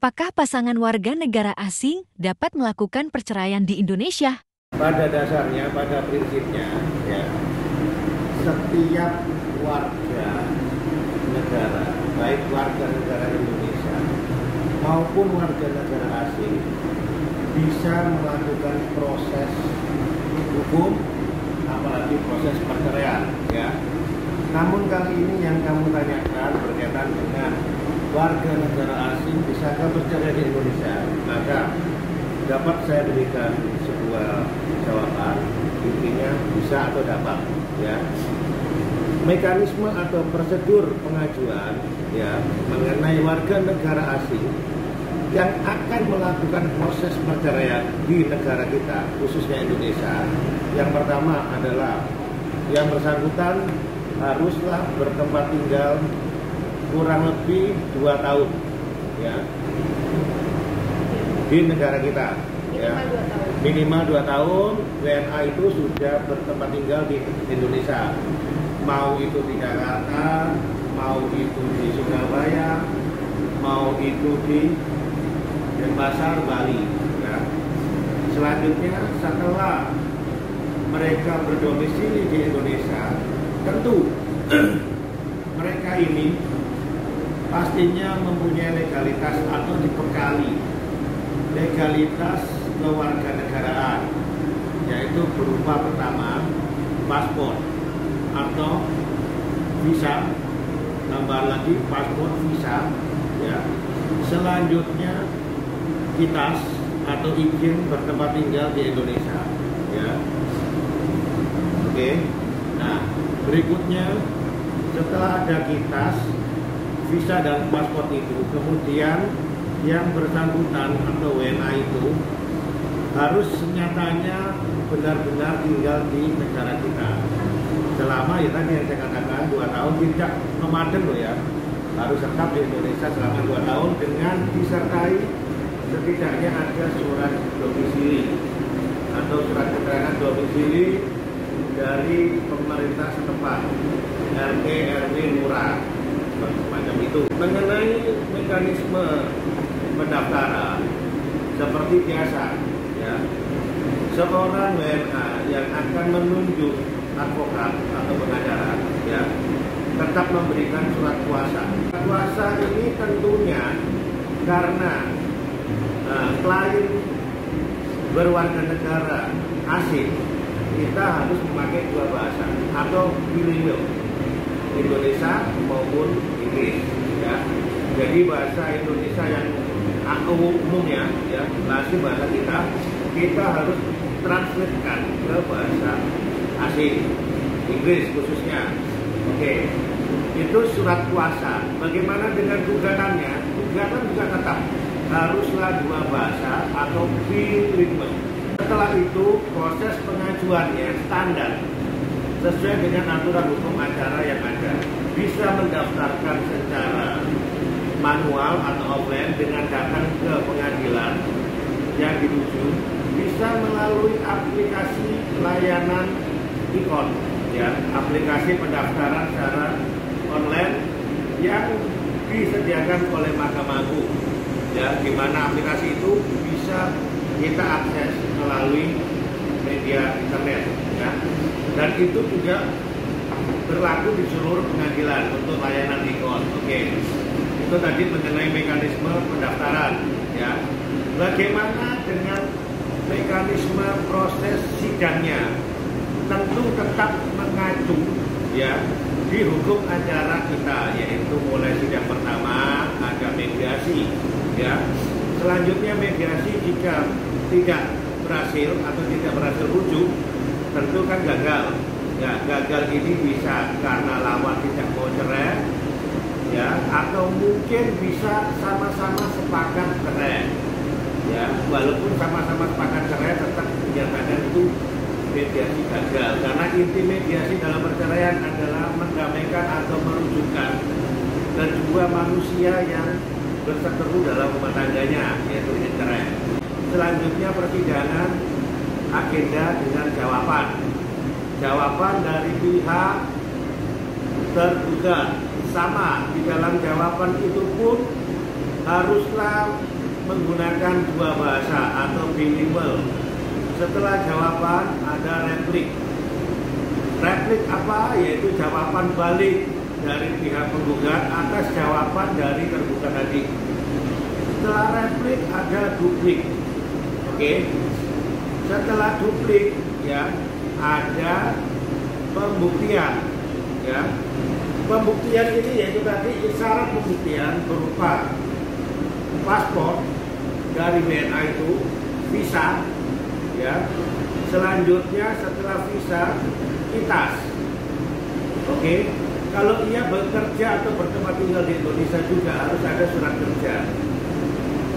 Apakah pasangan warga negara asing dapat melakukan perceraian di Indonesia? Pada dasarnya, pada prinsipnya, ya, setiap warga negara, baik warga negara Indonesia maupun warga negara asing, bisa melakukan proses hukum, apalagi proses perceraian, ya. Namun kali ini yang kamu tanyakan berkaitan dengan warga negara asing bisakah bercerai di Indonesia, maka dapat saya berikan sebuah jawaban, intinya bisa atau dapat, ya. Mekanisme atau prosedur pengajuan, ya, mengenai warga negara asing yang akan melakukan proses perceraian di negara kita, khususnya Indonesia. Yang pertama adalah yang bersangkutan haruslah bertempat tinggal kurang lebih 2 tahun, ya, di negara kita, ya. Minimal 2 tahun. WNA itu sudah bertempat tinggal di Indonesia, mau itu di Jakarta, mau itu di Surabaya, mau itu di Denpasar, Bali, ya. Selanjutnya, setelah mereka berdomisili di Indonesia, tentu mereka ini pastinya mempunyai legalitas atau dibekali legalitas kewarganegaraan, yaitu berupa pertama paspor atau visa, tambah lagi paspor visa, ya. Selanjutnya kitas atau izin bertempat tinggal di Indonesia, ya. Oke. Nah, berikutnya setelah ada kitas, visa dan paspor itu, kemudian yang bersangkutan atau WNA itu harus nyatanya benar-benar tinggal di negara kita selama, ya tadi yang saya katakan, 2 tahun, tidak nomaden loh, ya, harus tetap di Indonesia selama 2 tahun dengan disertai setidaknya ada surat domisili atau surat keterangan domisili dari pemerintah setempat, RT, RW, lurah, macam itu. Mengenai mekanisme pendaftaran, seperti biasa, ya, seorang WNA yang akan menunjuk advokat atau pengacara, ya, tetap memberikan surat kuasa. Kuasa ini tentunya karena klien berwarga negara asing, kita harus memakai 2 bahasa atau bilingual, Indonesia maupun Inggris, ya. Jadi bahasa Indonesia yang umumnya, ya, bahasa kita harus translatekan ke bahasa asing, Inggris khususnya. Oke, itu surat kuasa. Bagaimana dengan gugatannya? Gugatan juga tetap haruslah 2 bahasa atau bilingual. Setelah itu proses pengajuannya standar sesuai dengan aturan hukum acara yang ada. Bisa mendaftarkan secara manual atau offline dengan datang ke pengadilan yang dituju, bisa melalui aplikasi layanan e-con, ya, aplikasi pendaftaran secara online yang disediakan oleh Mahkamah Agung, ya, di mana aplikasi itu bisa kita akses melalui media internet, ya. Dan itu juga berlaku di seluruh pengadilan untuk layanan e-con. Oke. Itu tadi mengenai mekanisme pendaftaran, ya. Bagaimana dengan mekanisme proses sidangnya? Tentu tetap mengacu, ya, di hukum acara kita, yaitu mulai sidang pertama ada mediasi, ya. Selanjutnya mediasi jika tidak berhasil atau tidak berhasil rujuk, tentu kan gagal. Ya, gagal ini bisa karena lawan tidak mau cerai, ya, atau mungkin bisa sama-sama sepakat cerai, ya. Walaupun sama-sama sepakat cerai, tetap dinyatakan itu mediasi gagal, karena inti mediasi dalam perceraian adalah mendamaikan atau merujukkan kedua manusia yang berseteru dalam rumah tangganya, yaitu cerai. Selanjutnya persidangan agenda dengan jawaban dari pihak terduga. Sama di dalam jawaban itu pun haruslah menggunakan dua bahasa atau bilingual. Setelah jawaban ada replik. Replik apa? Yaitu jawaban balik dari pihak penggugat atas jawaban dari tergugat tadi. Setelah replik ada duplik. Oke. Setelah duplik ya ada pembuktian ya. Pembuktian ini yaitu tadi isyarat pembuktian berupa paspor dari WNA itu, visa ya. Selanjutnya setelah visa kitas. Oke. Kalau ia bekerja atau bertempat tinggal di Indonesia juga harus ada surat kerja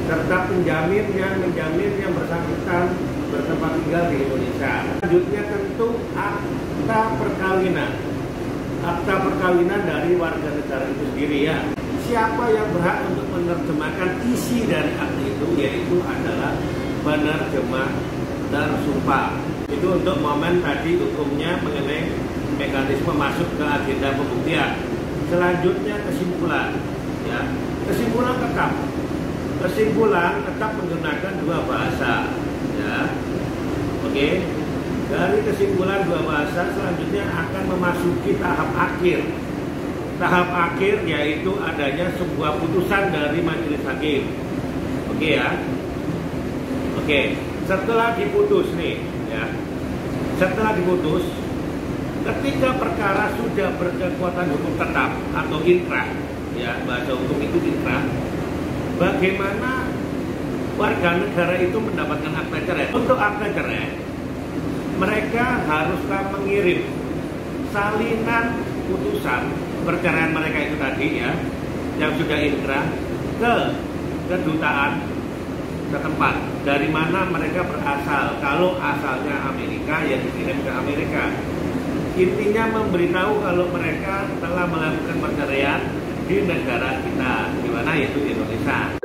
serta penjamin yang bersangkutan bertempat tinggal di Indonesia. Selanjutnya tentu akta perkawinan. Akta perkawinan dari warga negara itu sendiri ya. Siapa yang berhak untuk menerjemahkan isi dari akta itu, yaitu adalah penerjemah tersumpah. Itu untuk momen tadi hukumnya mengenai mekanisme masuk ke agenda pembuktian. Selanjutnya kesimpulan ya. Kesimpulan tetap menggunakan dua bahasa ya. Oke. Dari kesimpulan dua bahasa selanjutnya akan memasuki tahap akhir. Tahap akhir yaitu adanya sebuah putusan dari majelis hakim. Oke ya. Oke, setelah diputus nih ya. Setelah diputus, ketika perkara sudah berkekuatan hukum tetap atau inkrah ya, bahasa hukum itu inkrah, bagaimana warga negara itu mendapatkan akta cerai? Untuk akta cerai, mereka haruslah mengirim salinan putusan perceraian mereka itu tadi ya, yang sudah inkrah ke kedutaan setempat dari mana mereka berasal. Kalau asalnya Amerika, ya dikirim ke Amerika. Intinya memberitahu kalau mereka telah melakukan perceraian di negara kita, di mana yaitu Indonesia.